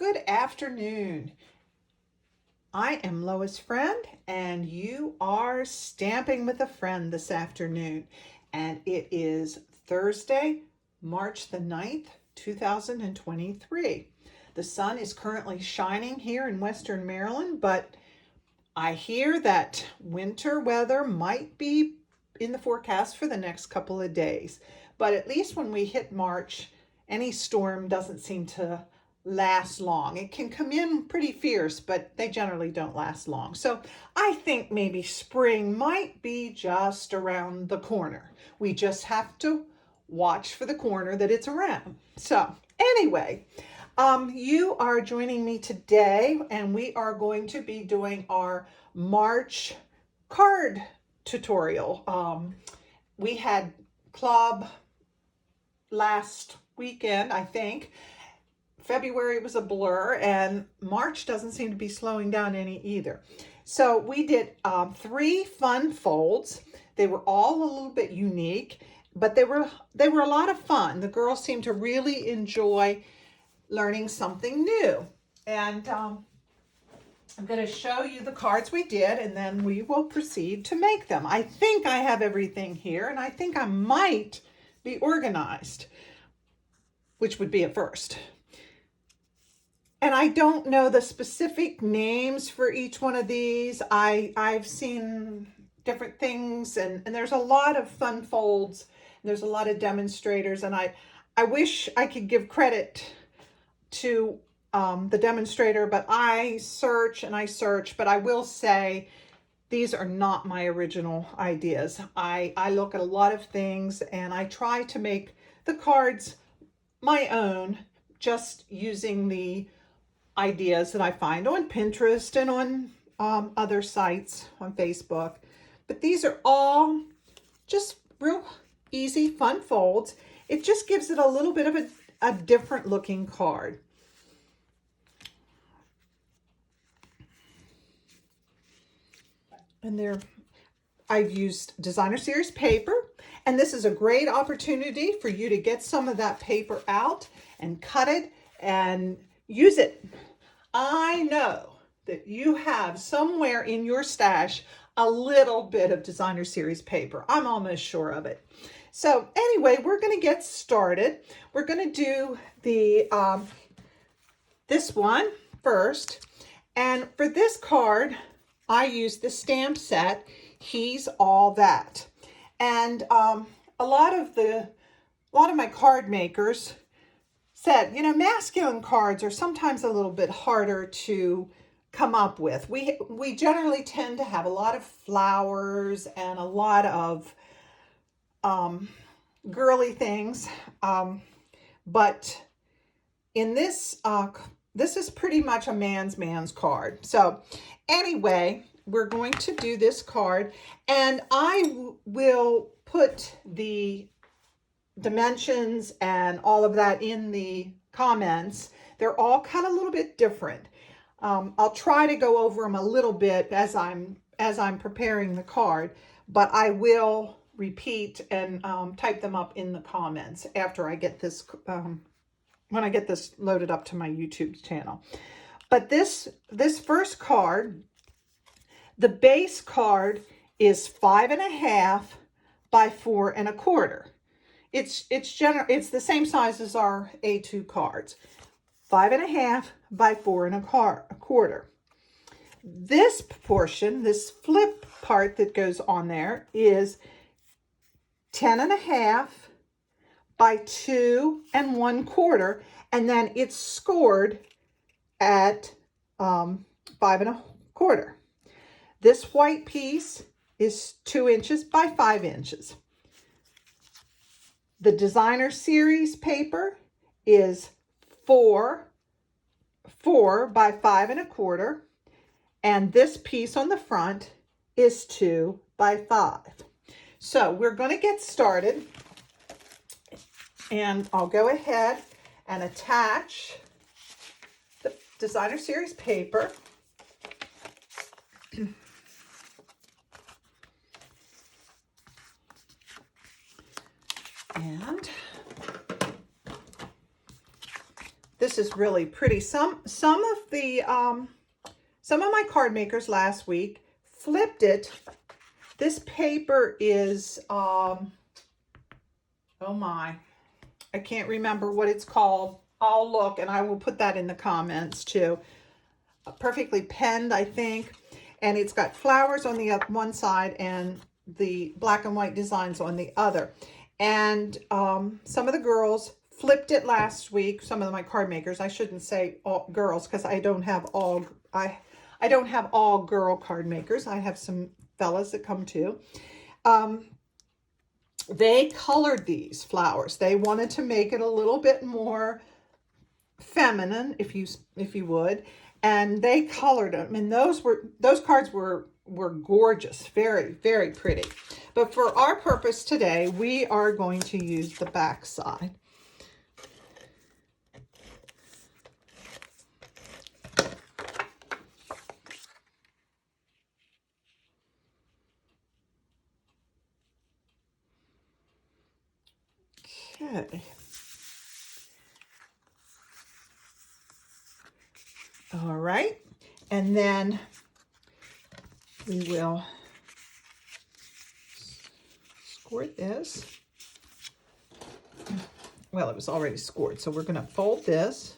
Good afternoon. I am Lois Friend, and you are Stamping with a Friend this afternoon. And it is Thursday, March the 9th, 2023. The sun is currently shining here in Western Maryland, but I hear that winter weather might be in the forecast for the next couple of days. But at least when we hit March, any storm doesn't seem to last long. It can come in pretty fierce, but they generally don't last long. So I think maybe spring might be just around the corner. We just have to watch for the corner that it's around. So anyway, you are joining me today, and we are going to be doing our March card tutorial. We had club last weekend, I think. February was a blur, and March doesn't seem to be slowing down any either. So we did 3 fun folds. They were all a little bit unique, but they were a lot of fun. The girls seemed to really enjoy learning something new. And I'm going to show you the cards we did, and then we will proceed to make them. I think I have everything here, and I think I might be organized, which would be a first. And I don't know the specific names for each one of these. I've seen different things, and there's a lot of fun folds. And there's a lot of demonstrators, and I wish I could give credit to the demonstrator, but I search and I search. But I will say these are not my original ideas. I look at a lot of things, and I try to make the cards my own, just using the ideas that I find on Pinterest and on other sites on Facebook. But these are all just real easy, fun folds. It just gives it a little bit of a different looking card. And I've used designer series paper, and this is a great opportunity for you to get some of that paper out and cut it and use it. I know that you have somewhere in your stash a little bit of designer series paper. I'm almost sure of it. So anyway, we're going to get started. We're going to do the this one first. And for this card, I used the stamp set, He's All That. And a lot of my card makers said, masculine cards are sometimes a little bit harder to come up with. We generally tend to have a lot of flowers and a lot of girly things. But in this, this is pretty much a man's card. So anyway, we're going to do this card, and I will put the dimensions and all of that in the comments. They're all kind of a little bit different. I'll try to go over them a little bit as I'm preparing the card, but I will repeat and type them up in the comments after I get this when I get this loaded up to my YouTube channel. But this first card, the base card, is 5.5 by 4 1/4. It's the same size as our A2 cards. 5.5 by 4 1/4. This portion, this flip part that goes on there, is 10.5 by 2 1/4, and then it's scored at 5 1/4. This white piece is 2 inches by 5 inches. The designer series paper is 4 by 5 1/4, and this piece on the front is 2 by 5. So we're going to get started, and I'll go ahead and attach the designer series paper. And this is really pretty. Some of my card makers last week flipped it. This paper is oh my, I can't remember what it's called. I'll look and I will put that in the comments too. Perfectly penned, I think, and it's got flowers on the one side and the black and white designs on the other. And some of the girls flipped it last week. Some of my card makers. I shouldn't say all girls because I don't have all girl card makers. I have some fellas that come too. They colored these flowers. They wanted to make it a little bit more feminine, if you would, and they colored them. And those cards were gorgeous, very, very pretty. But for our purpose today, we are going to use the back side. Okay. All right. And then we will squirt this. Well, it was already scored, so we're going to fold this.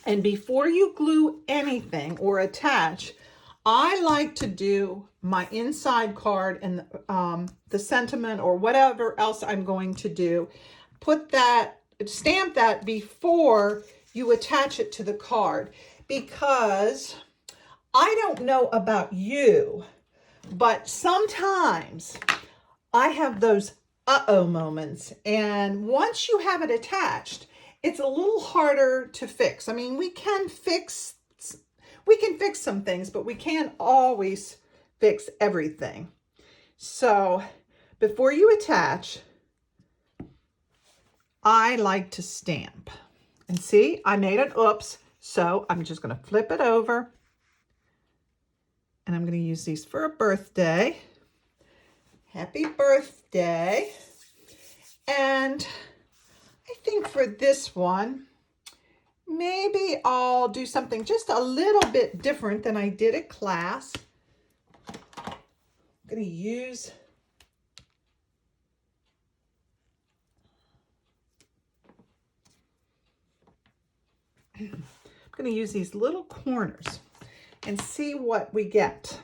And before you glue anything or attach, I like to do my inside card and the sentiment or whatever else I'm going to do. Stamp that before you attach it to the card, because I don't know about you, but sometimes I have those uh-oh moments, and once you have it attached, it's a little harder to fix. I mean, we can fix some things, but we can't always fix everything. So before you attach, I like to stamp. And see, I made an oops, so I'm just going to flip it over. And I'm going to use these for a birthday. Happy birthday. And I think for this one, maybe I'll do something just a little bit different than I did at class. I'm going to use these little corners and see what we get.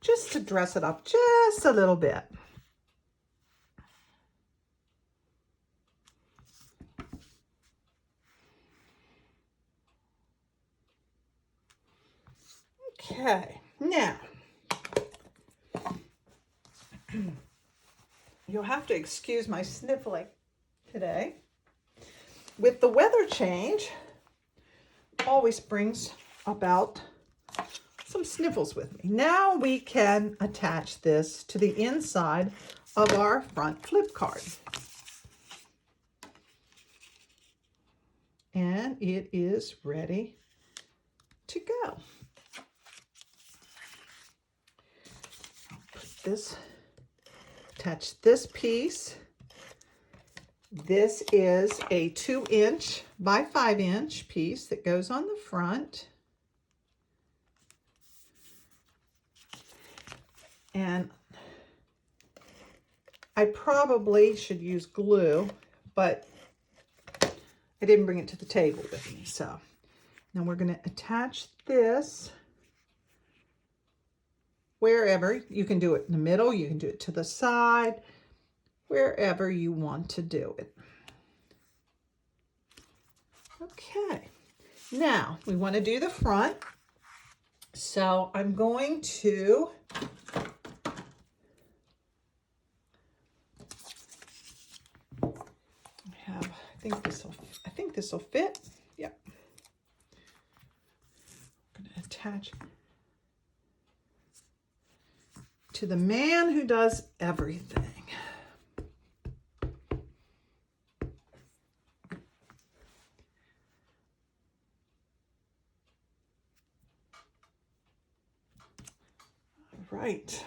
Just to dress it up just a little bit. Okay, now you'll have to excuse my sniffling today. With the weather change, always brings about some sniffles with me. Now we can attach this to the inside of our front flip card. And it is ready to go. I'll put this, attach this piece. This is a 2" by 5" piece that goes on the front. And I probably should use glue, but I didn't bring it to the table with me. So now we're going to attach this wherever. You can do it in the middle, you can do it to the side, wherever you want to do it. Okay, now we want to do the front. So I'm going to I think this will fit. Yep. I'm going to attach to the man who does everything. right.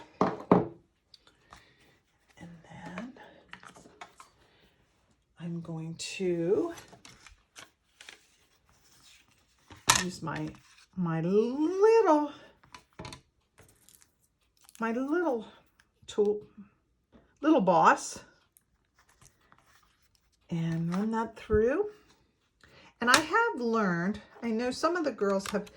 And then I'm going to use my little tool, little boss, and run that through. And I have learned, I know some of the girls have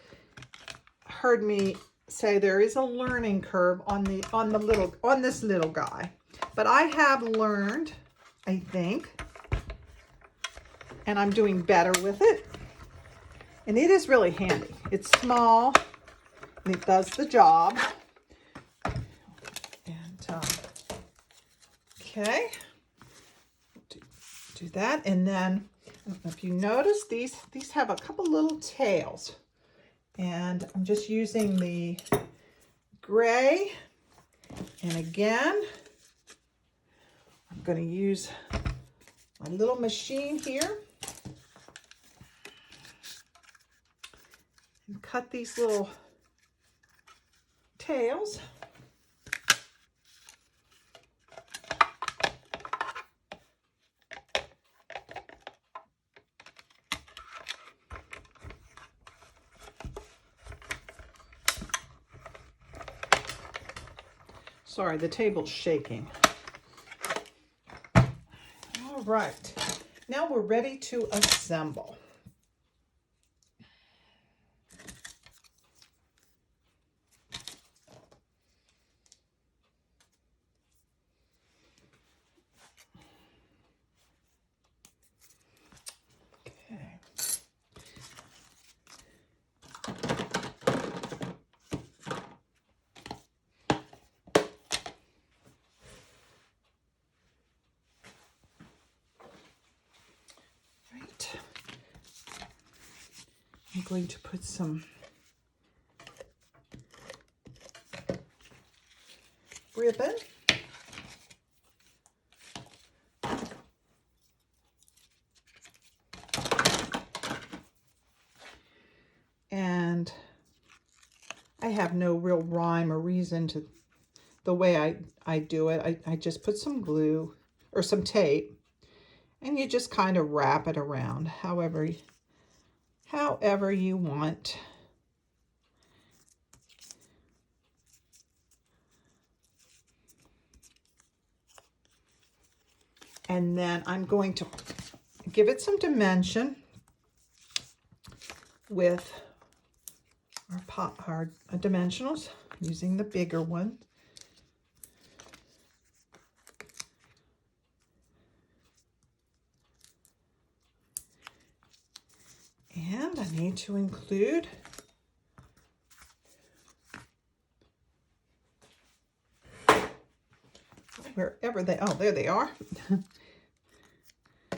heard me say there is a learning curve on this little guy, but I have learned, I think, and I'm doing better with it. And it is really handy. It's small and it does the job. And okay, do that. And then I don't know if you notice, these have a couple little tails. And I'm just using the gray. And again, I'm going to use my little machine here and cut these little tails. Sorry, the table's shaking. All right, now we're ready to assemble. Okay. I'm going to put some ribbon. And I have no real rhyme or reason to the way I do it. I just put some glue or some tape, and you just kind of wrap it around however you want. And then I'm going to give it some dimension with our dimensionals, using the bigger one. And I need to include wherever there they are.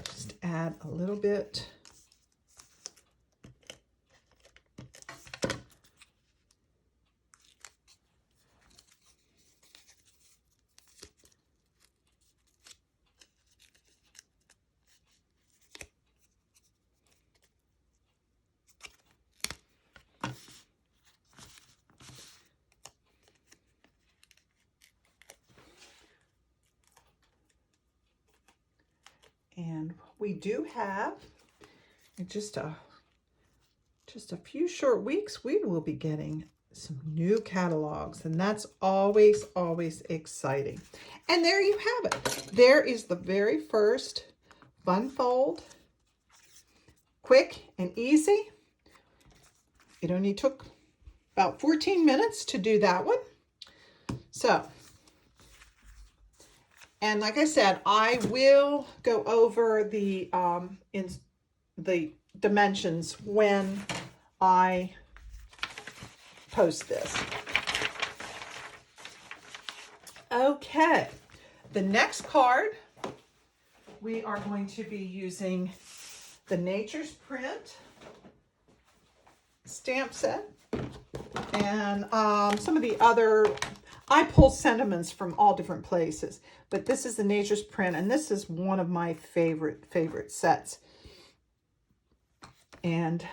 Just add a little bit. And we do have, in just a few short weeks, we will be getting some new catalogs, and that's always exciting. And there you have it. There is the very first Fun Fold. Quick and easy. It only took about 14 minutes to do that one. So, and like I said, I will go over the dimensions when I post this. Okay, the next card, we are going to be using the Nature's Print stamp set, and some of the other, I pull sentiments from all different places, but this is the Nature's Print, and this is one of my favorite sets. And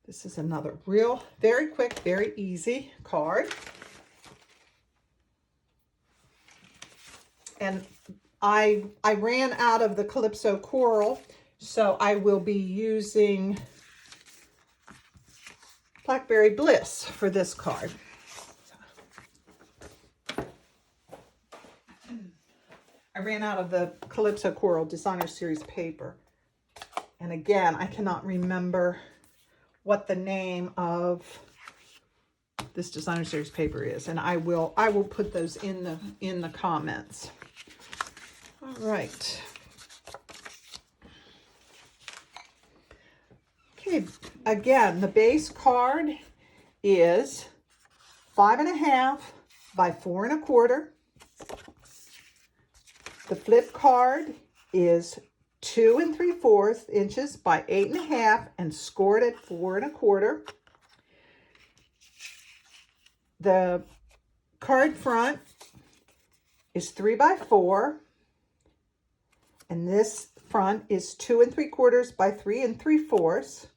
This is another real, very quick, very easy card. And I ran out of the Calypso Coral, so I will be using Blackberry Bliss for this card. I ran out of the Calypso Coral Designer Series paper. And again, I cannot remember what the name of this Designer Series paper is, and I will put those in the comments. All right. Okay, again, the base card is 5.5 by 4 1/4. The flip card is 2 3/4 inches by 8.5 and scored at 4 1/4. The card front is 3 by 4, and this front is 2 3/4 by 3 3/4.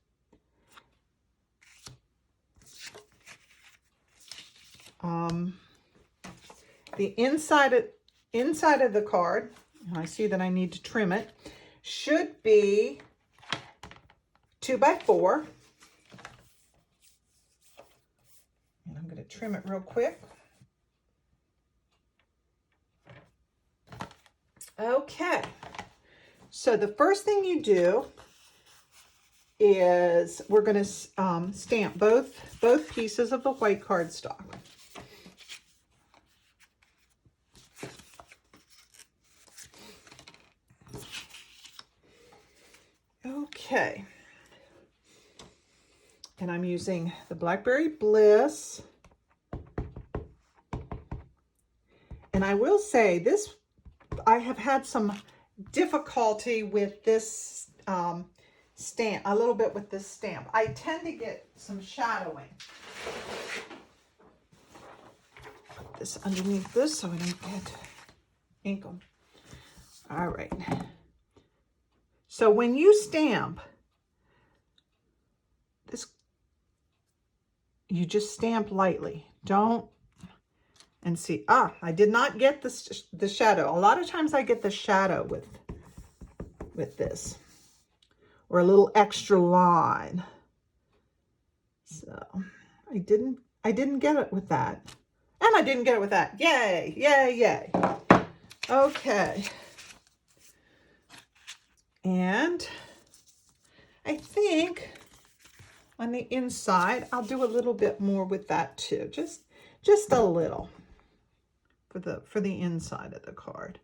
The inside of the card, and I see that I need to trim it, should be 2 by 4. And I'm going to trim it real quick. Okay. So the first thing you do is we're going to stamp both pieces of the white cardstock. Okay. And I'm using the Blackberry Bliss. And I will say this, I have had some difficulty with this stamp, a little bit with this stamp. I tend to get some shadowing. Put this underneath this so I don't get ink on. All right. So when you stamp, this, you just stamp lightly. Don't, and see, I did not get the shadow. A lot of times I get the shadow with this, or a little extra line. So I didn't get it with that. And I didn't get it with that. Yay, yay, yay. Okay. And I think on the inside, I'll do a little bit more with that too. Just a little for the inside of the card.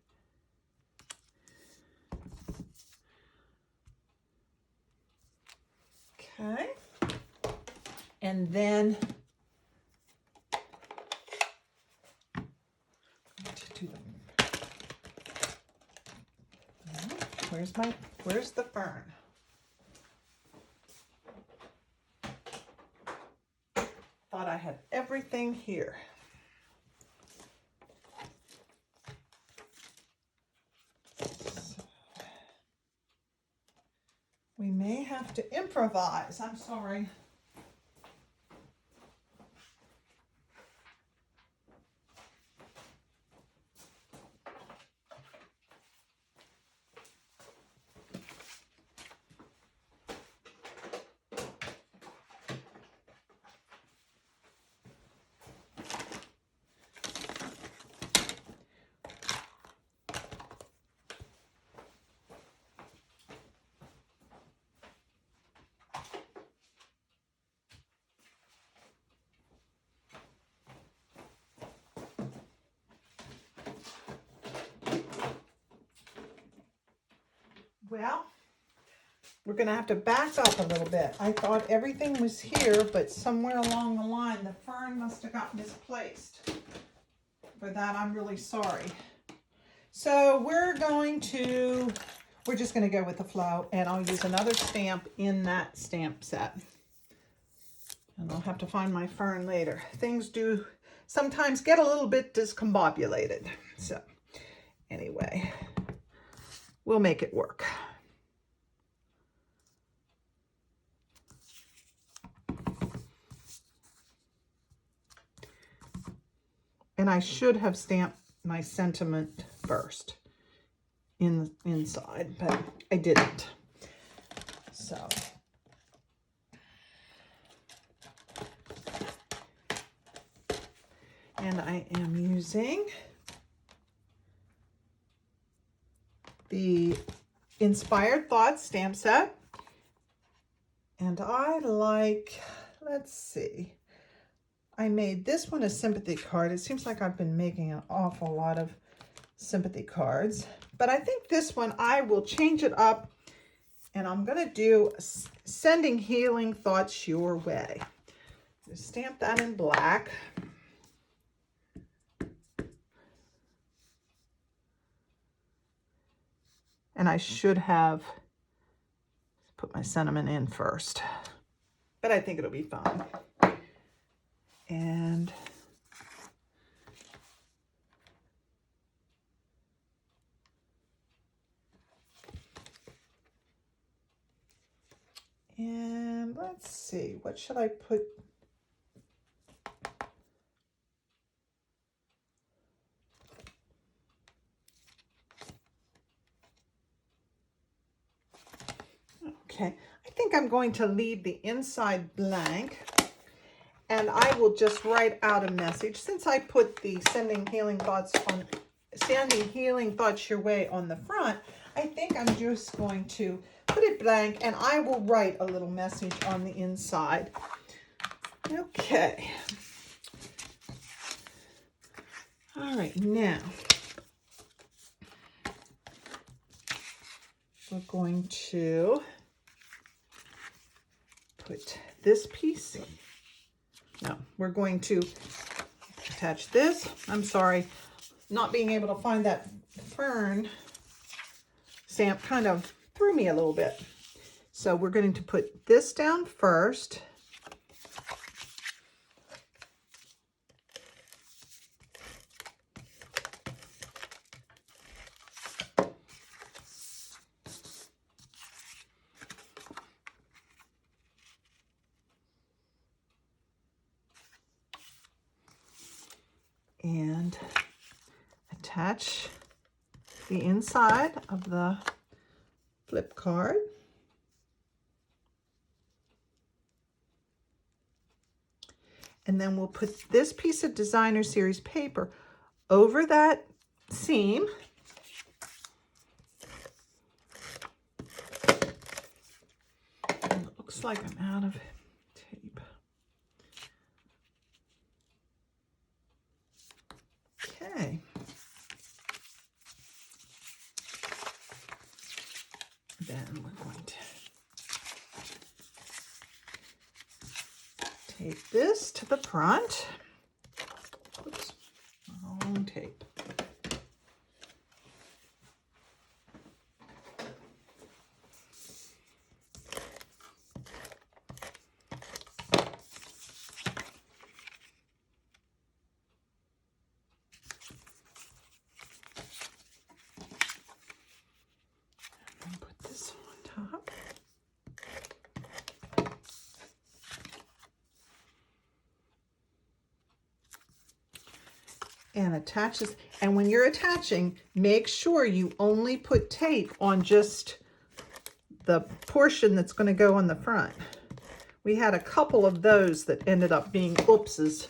Okay. And then where's the fern? Thought I had everything here. So, we may have to improvise. I'm sorry. Well, we're going to have to back up a little bit. I thought everything was here, but somewhere along the line, the fern must have got misplaced. For that, I'm really sorry. So we're just going to go with the flow, and I'll use another stamp in that stamp set. And I'll have to find my fern later. Things do sometimes get a little bit discombobulated. So anyway, we'll make it work. And I should have stamped my sentiment first in the inside, but I didn't. So and I am using the Inspired Thoughts stamp set. And I like, let's see, I made this one a sympathy card. It seems like I've been making an awful lot of sympathy cards, but I think this one I will change it up, and I'm going to do Sending Healing Thoughts Your Way. Just stamp that in black. And I should have put my sentiment in first, but I think it'll be fine. And let's see, what should I put? Okay, I think I'm going to leave the inside blank, and I will just write out a message. Since I put the Sending Healing Thoughts Your Way on the front, I think I'm just going to put it blank, and I will write a little message on the inside. Okay. All right, now we're going to put this piece. No, we're going to attach this. I'm sorry, not being able to find that fern stamp kind of threw me a little bit. So we're going to put this down first. And attach the inside of the flip card. And then we'll put this piece of Designer Series paper over that seam. And it looks like I'm out of tape. Okay. Then we're going to tape this to the front. Oops, wrong tape. And attaches, and when you're attaching, make sure you only put tape on just the portion that's going to go on the front. We had a couple of those that ended up being oopses.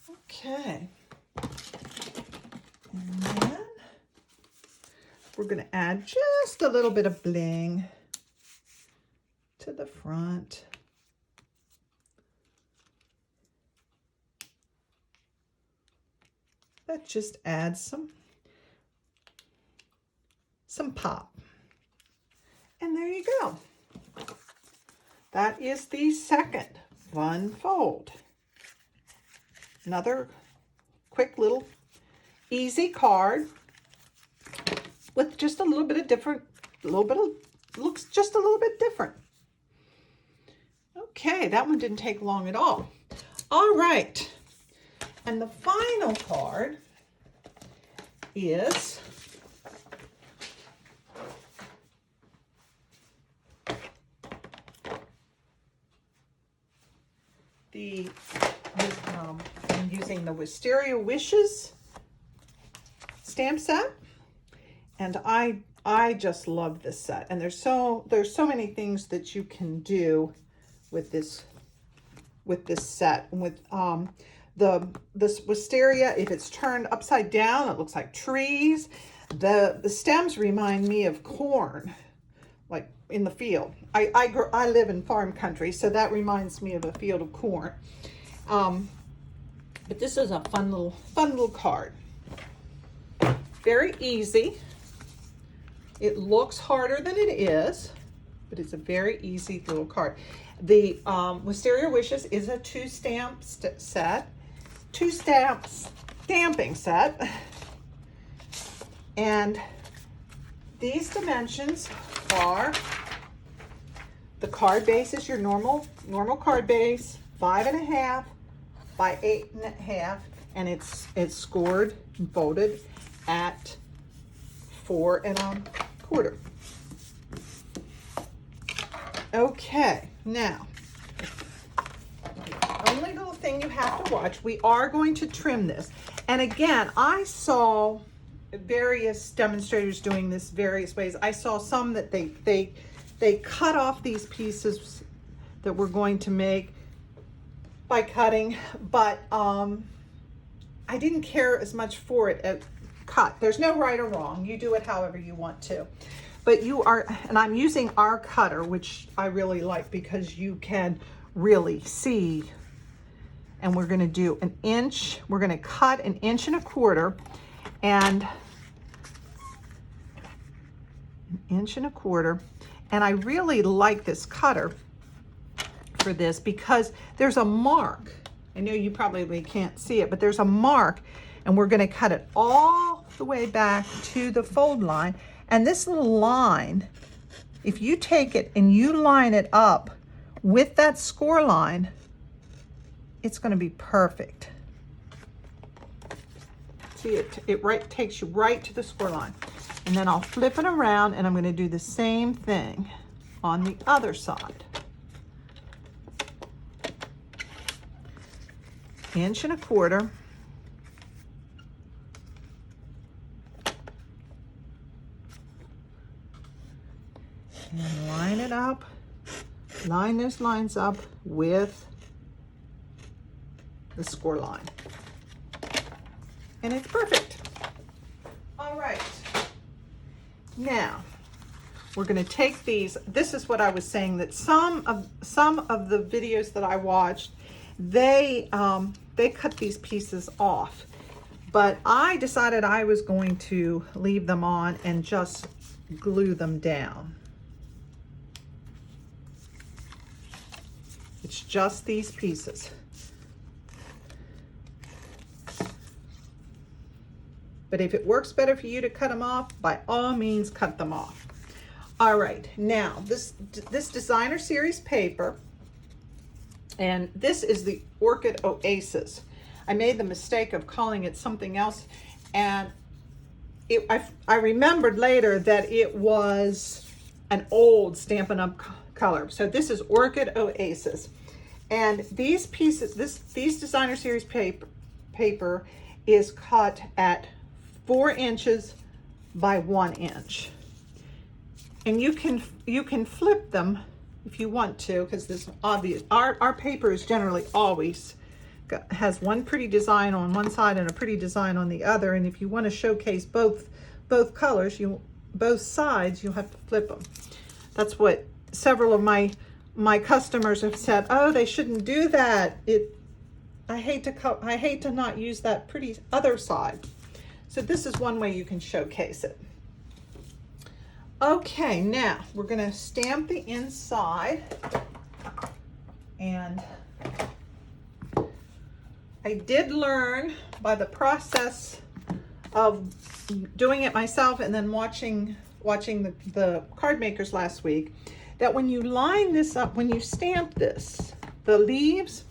Okay. And then we're going to add just a little bit of bling to the front. That just adds some pop. And there you go. That is the second fun fold. Another quick little easy card with just a little bit of different, looks just a little bit different. Okay, that one didn't take long at all. All right. And the final card is the Wisteria Wishes stamp set, and I just love this set. And there's so many things that you can do with this set. With this wisteria, if it's turned upside down, it looks like trees. The stems remind me of corn, like in the field. I live in farm country, so that reminds me of a field of corn. But this is a fun little card. Very easy. It looks harder than it is, but it's a very easy little card. The Wisteria Wishes is a two-stamp set, stamping set, and these dimensions are, the card base is your normal card base, 5.5 by 8.5, and it's scored and folded at 4.25. Okay, now, the only little thing you have to watch, we are going to trim this. And again, I saw various demonstrators doing this various ways. I saw some that they cut off these pieces that we're going to make by cutting, but I didn't care as much for it at cut. There's no right or wrong. You do it however you want to. But you are, and I'm using our cutter, which I really like because you can really see. And we're gonna do 1 inch. We're gonna cut 1.25 inches, and 1.25 inches. And I really like this cutter for this because there's a mark. I know you probably can't see it, but there's a mark, and we're gonna cut it all the way back to the fold line. And this little line, if you take it and you line it up with that score line, it's gonna be perfect. See, it takes you right to the score line. And then I'll flip it around, and I'm gonna do the same thing on the other side. 1.25 inches. And line it up, line those lines up with the score line. And it's perfect. All right. Now, we're gonna take these. This is what I was saying, that some of the videos that I watched, they cut these pieces off. But I decided I was going to leave them on and just glue them down. It's just these pieces. But if it works better for you to cut them off, by all means, cut them off. All right, now this designer series paper, and this is the Orchid Oasis. I made the mistake of calling it something else, and I remembered later that it was an old Stampin' Up! Color. So this is Orchid Oasis. And these pieces, these designer series paper is cut at 4 inches by 1 inch. And you can flip them if you want to, because this obvious, our paper is generally always has one pretty design on one side and a pretty design on the other. And if you want to showcase both colors, both sides, you'll have to flip them. That's what several of my customers have said. Oh, they shouldn't do that. I hate to not use that pretty other side. So this is one way you can showcase it. Okay, now we're going to stamp the inside, and I did learn by the process of doing it myself and then watching the card makers last week, that when you line this up, when you stamp this, the leaves,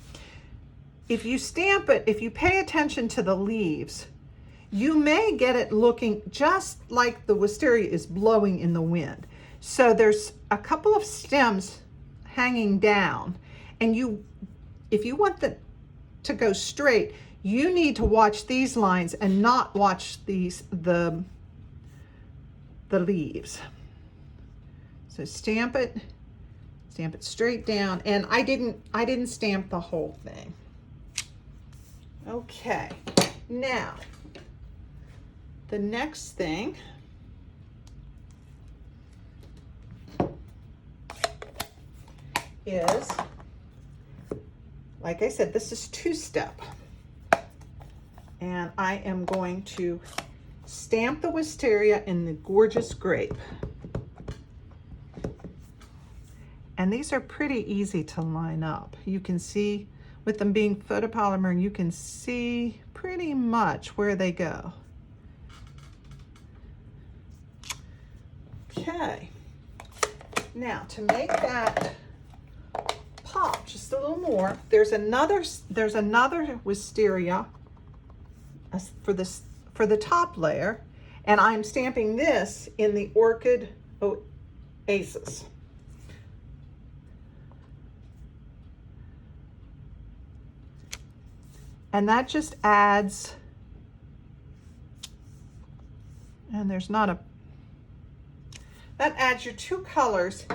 if you stamp it, if you pay attention to the leaves, you may get it looking just like the wisteria is blowing in the wind. So there's a couple of stems hanging down, and if you want them to go straight, You need to watch these lines and not watch the leaves. So stamp it straight down, and I didn't stamp the whole thing. Okay, now the next thing is, like I said, this is two-step. And I am going to stamp the wisteria in the gorgeous grape. And these are pretty easy to line up. You can see, with them being photopolymer, you can see pretty much where they go. Okay. Now, to make that pop just a little more, there's another wisteria for the top layer, and I'm stamping this in the Orchid Oasis. And that just adds, and that adds your two colors,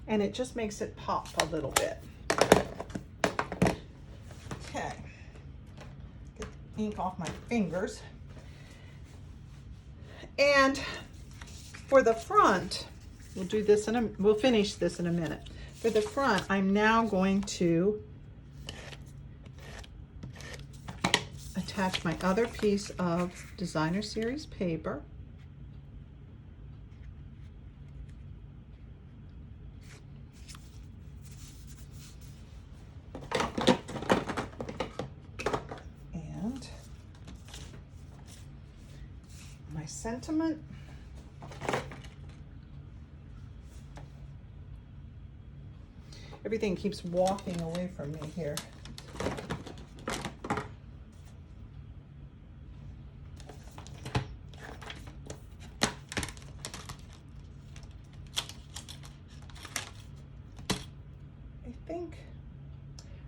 and it just makes it pop a little bit. Okay, get the ink off my fingers. And for the front, we'll finish this in a minute. For the front, I'm now going to attach my other piece of designer series paper. And my sentiment. Everything keeps walking away from me here.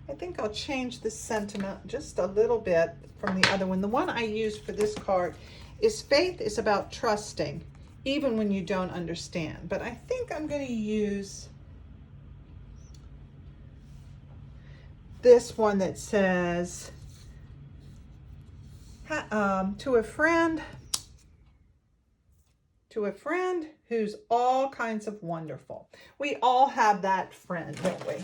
I think I'll change the sentiment just a little bit from the other one. The one I used for this card is faith is about trusting, even when you don't understand. But I think I'm going to use this one that says, to a friend who's all kinds of wonderful. We all have that friend, don't we?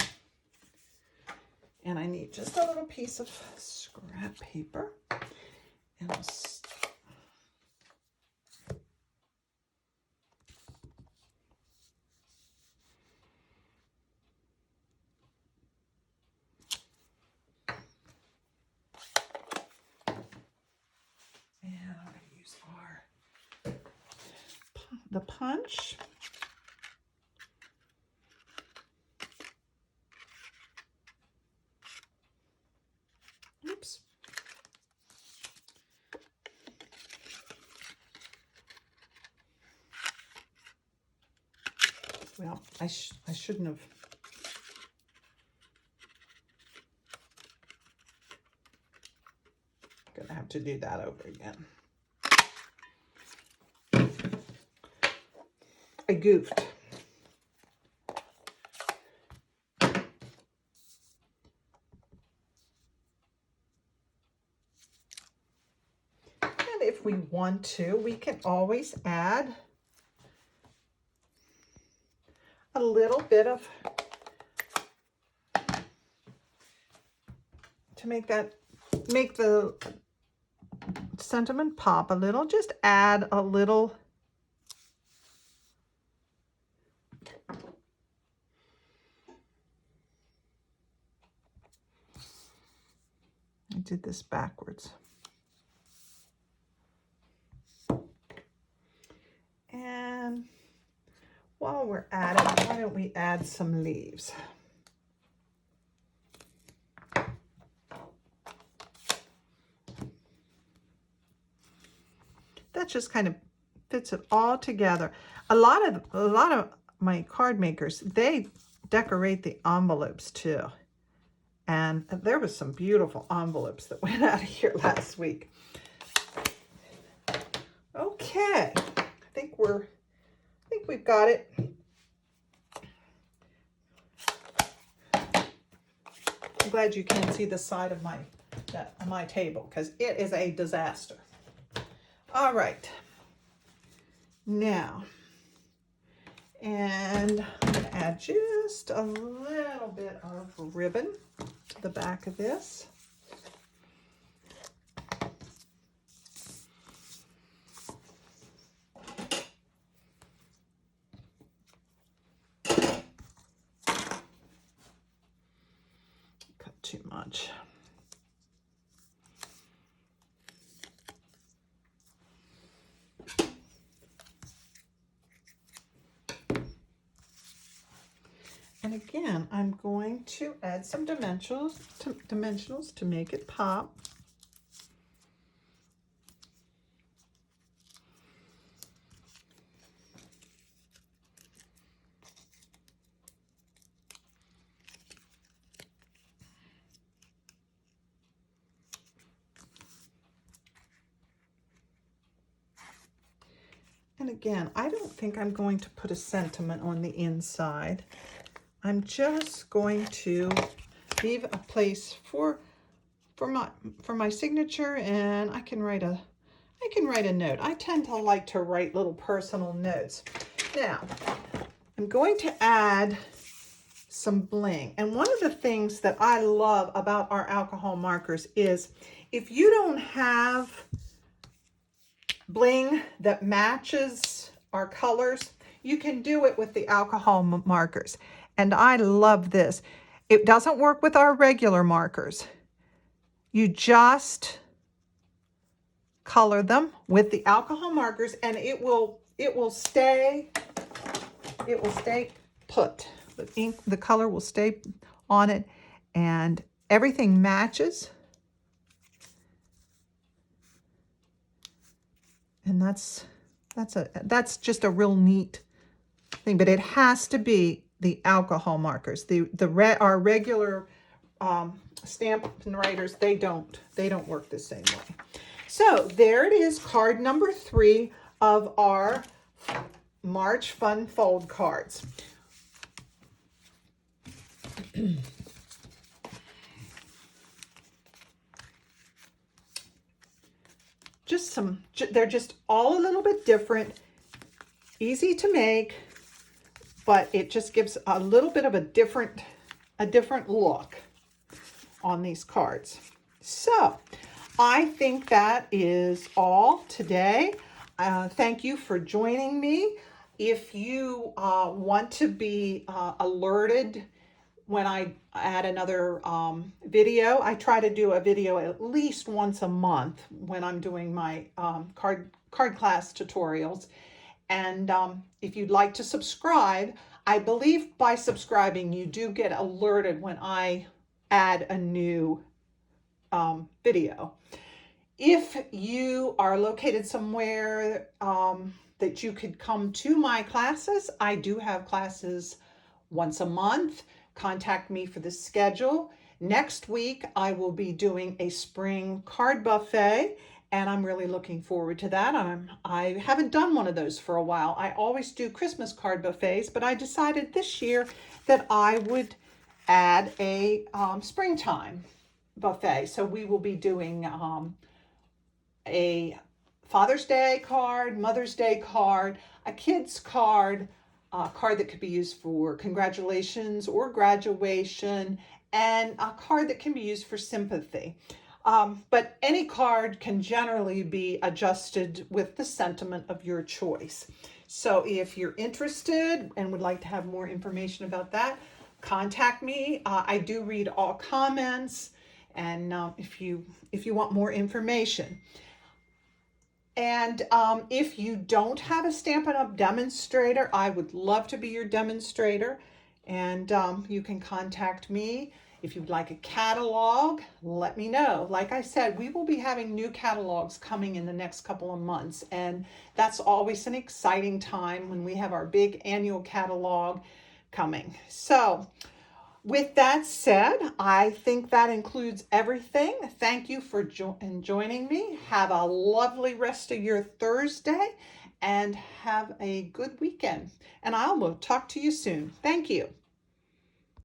And I need just a little piece of scrap paper. And I'm going to use the punch. Oops. Well, I shouldn't have. Gonna have to do that over again. I goofed. If we want to, we can always add a little bit of, to make the sentiment pop a little, just add a little I did this backwards. And while we're at it, why don't we add some leaves? That just kind of fits it all together. A lot of my card makers, they decorate the envelopes too. And there was some beautiful envelopes that went out of here last week. Okay, I think we've got it. I'm glad you can see the side of my table because it is a disaster. All right, now, and I'm going to add just a little bit of ribbon to the back of this. Cut too much. And again, I'm going to add some dimensionals to make it pop. And again, I don't think I'm going to put a sentiment on the inside. I'm just going to leave a place for my signature, and I can write a note. I tend to like to write little personal notes. Now, I'm going to add some bling. And one of the things that I love about our alcohol markers is if you don't have bling that matches our colors, you can do it with the alcohol markers. And I love this. It doesn't work with our regular markers. You just color them with the alcohol markers and it will stay put. The color will stay on it and everything matches. And that's just a real neat thing, but it has to be the alcohol markers. Our regular stamp and writers, they don't work the same way. So there it is, card number 3 of our March Fun Fold cards. They're just all a little bit different, easy to make, but it just gives a little bit of a different look on these cards. So I think that is all today. Thank you for joining me. If you want to be alerted when I add another video, I try to do a video at least once a month when I'm doing my card class tutorials. And if you'd like to subscribe, I believe by subscribing you do get alerted when I add a new video. If you are located somewhere that you could come to my classes, I do have classes once a month. Contact me for the schedule. Next week, I will be doing a spring card buffet, and I'm really looking forward to that. I haven't done one of those for a while. I always do Christmas card buffets, but I decided this year that I would add a springtime buffet. So we will be doing a Father's Day card, Mother's Day card, a kid's card, a card that could be used for congratulations or graduation, and a card that can be used for sympathy. But any card can generally be adjusted with the sentiment of your choice. So if you're interested and would like to have more information about that, contact me. I do read all comments, and if you want more information. And if you don't have a Stampin' Up! Demonstrator, I would love to be your demonstrator. And you can contact me. If you'd like a catalog, let me know. Like I said, we will be having new catalogs coming in the next couple of months. And that's always an exciting time when we have our big annual catalog coming. So With that said, I think that includes everything. Thank you for joining me. Have a lovely rest of your Thursday and have a good weekend. And I will talk to you soon. Thank you.